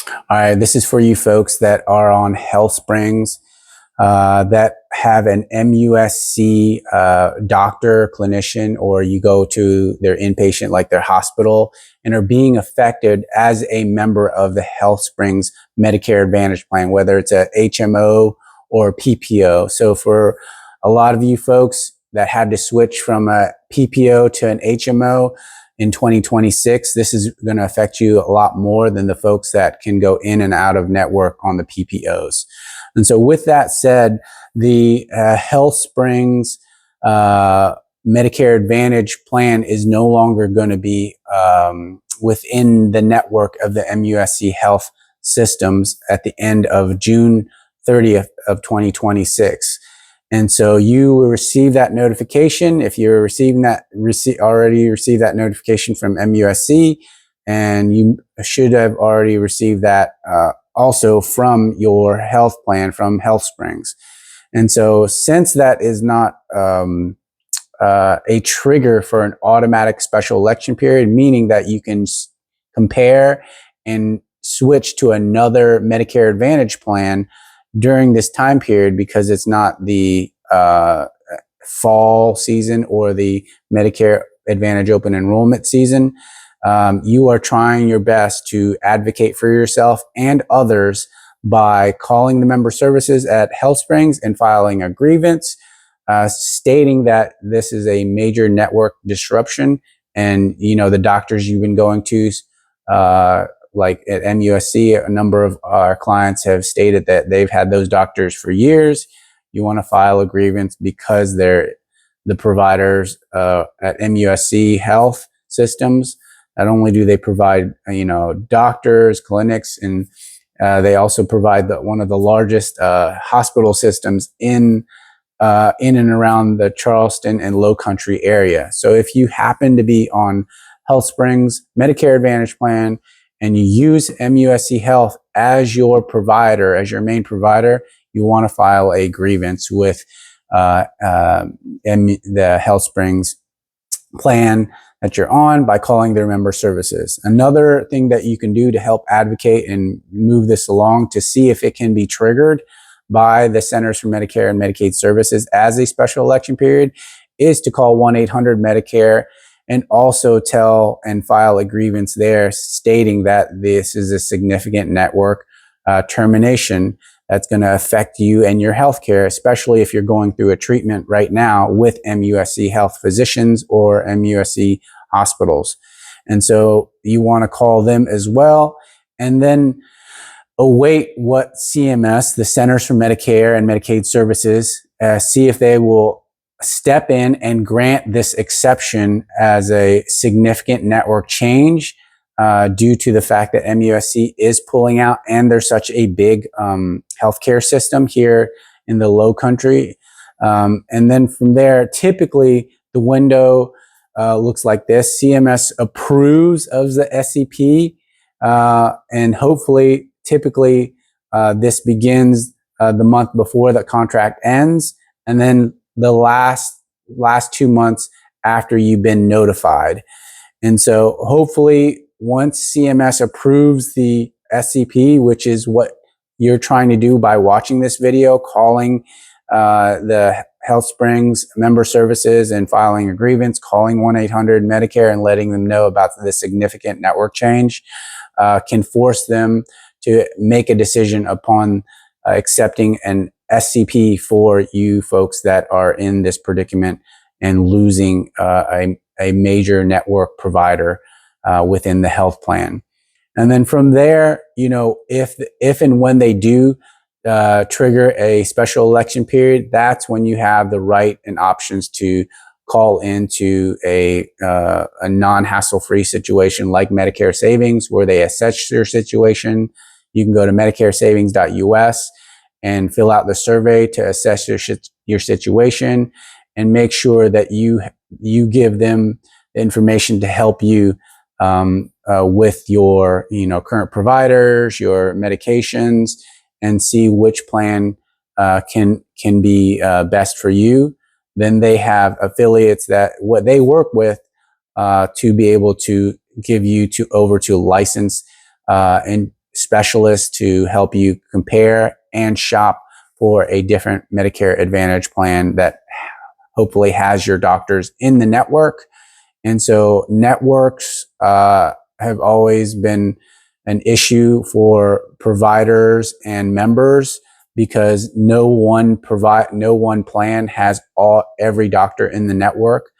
All right, this is for you folks that are on Healthsprings, that have an MUSC doctor, clinician, or you go to their inpatient, like their hospital, and are being affected as a member of the Healthsprings Medicare Advantage plan, whether it's a HMO or PPO. So for a lot of you folks that had to switch from a PPO to an HMO, in 2026, this is going to affect you a lot more than the folks that can go in and out of network on the PPOs. And so with that said, the Healthsprings Medicare Advantage plan is no longer going to be within the network of the MUSC health systems at the end of June 30th of 2026. And so you will receive that notification. If you're receiving that, already received that notification from MUSC, and you should have already received that also from your health plan from Healthsprings. And so since that is not a trigger for an automatic special election period, meaning that you can compare and switch to another Medicare Advantage plan during this time period, because it's not the fall season or the Medicare Advantage open enrollment season, you are trying your best to advocate for yourself and others by calling the member services at Healthsprings and filing a grievance, stating that this is a major network disruption. And, you know, the doctors you've been going to, like at MUSC, a number of our clients have stated that they've had those doctors for years. You want to file a grievance because they're the providers at MUSC health systems. Not only do they provide, doctors, clinics, and they also provide one of the largest hospital systems in and around the Charleston and Low Country area. So if you happen to be on Healthsprings Medicare Advantage plan, and you use MUSC Health as your provider, as your main provider, you want to file a grievance with the Healthsprings plan that you're on by calling their member services. Another thing that you can do to help advocate and move this along to see if it can be triggered by the Centers for Medicare and Medicaid Services as a special election period is to call 1-800-MEDICARE and also tell and file a grievance there stating that this is a significant network termination that's going to affect you and your healthcare, especially if you're going through a treatment right now with MUSC health physicians or MUSC hospitals. And so you want to call them as well, and then await what CMS, the Centers for Medicare and Medicaid Services, see if they will step in and grant this exception as a significant network change due to the fact that MUSC is pulling out and there's such a big healthcare system here in the Low Country. And then from there, typically the window looks like this. CMS approves of the SEP, and hopefully, typically, this begins the month before the contract ends, and then the last 2 months after you've been notified. And so hopefully once CMS approves the SEP, which is what you're trying to do by watching this video, calling the Healthsprings member services and filing a grievance, calling 1-800-MEDICARE and letting them know about the significant network change, can force them to make a decision upon accepting an SCP for you folks that are in this predicament and losing a major network provider within the health plan. And then from there, if and when they do trigger a special election period, that's when you have the right and options to call into a non-hassle-free situation like Medicare Savings, where they assess your situation. You can go to medicaresavings.us and fill out the survey to assess your situation, and make sure that you give them the information to help you with your current providers, your medications, and see which plan can be best for you. Then they have affiliates that what they work with to be able to give you over to license and specialists to help you compare and shop for a different Medicare Advantage plan that hopefully has your doctors in the network. And so networks have always been an issue for providers and members because no one plan has every doctor in the network.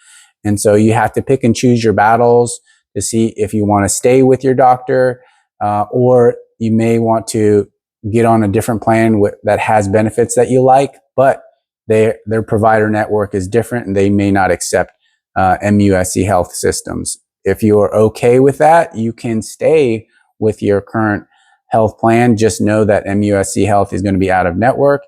And so you have to pick and choose your battles to see if you want to stay with your doctor, or you may want to get on a different plan that has benefits that you like, but their provider network is different and they may not accept MUSC health systems. If you're okay with that, you can stay with your current health plan. Just know that MUSC health is going to be out of network,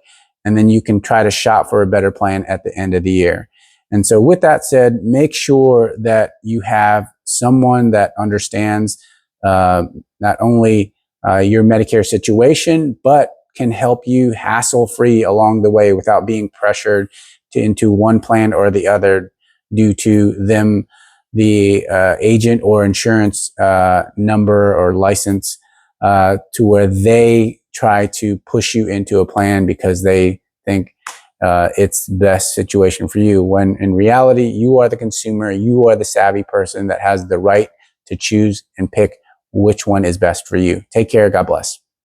and then you can try to shop for a better plan at the end of the year. And so with that said, make sure that you have someone that understands not only your Medicare situation, but can help you hassle-free along the way without being pressured into one plan or the other due to them, the agent or insurance number or license, to where they try to push you into a plan because they think it's the best situation for you, when in reality, you are the consumer, you are the savvy person that has the right to choose and pick which one is best for you. Take care. God bless.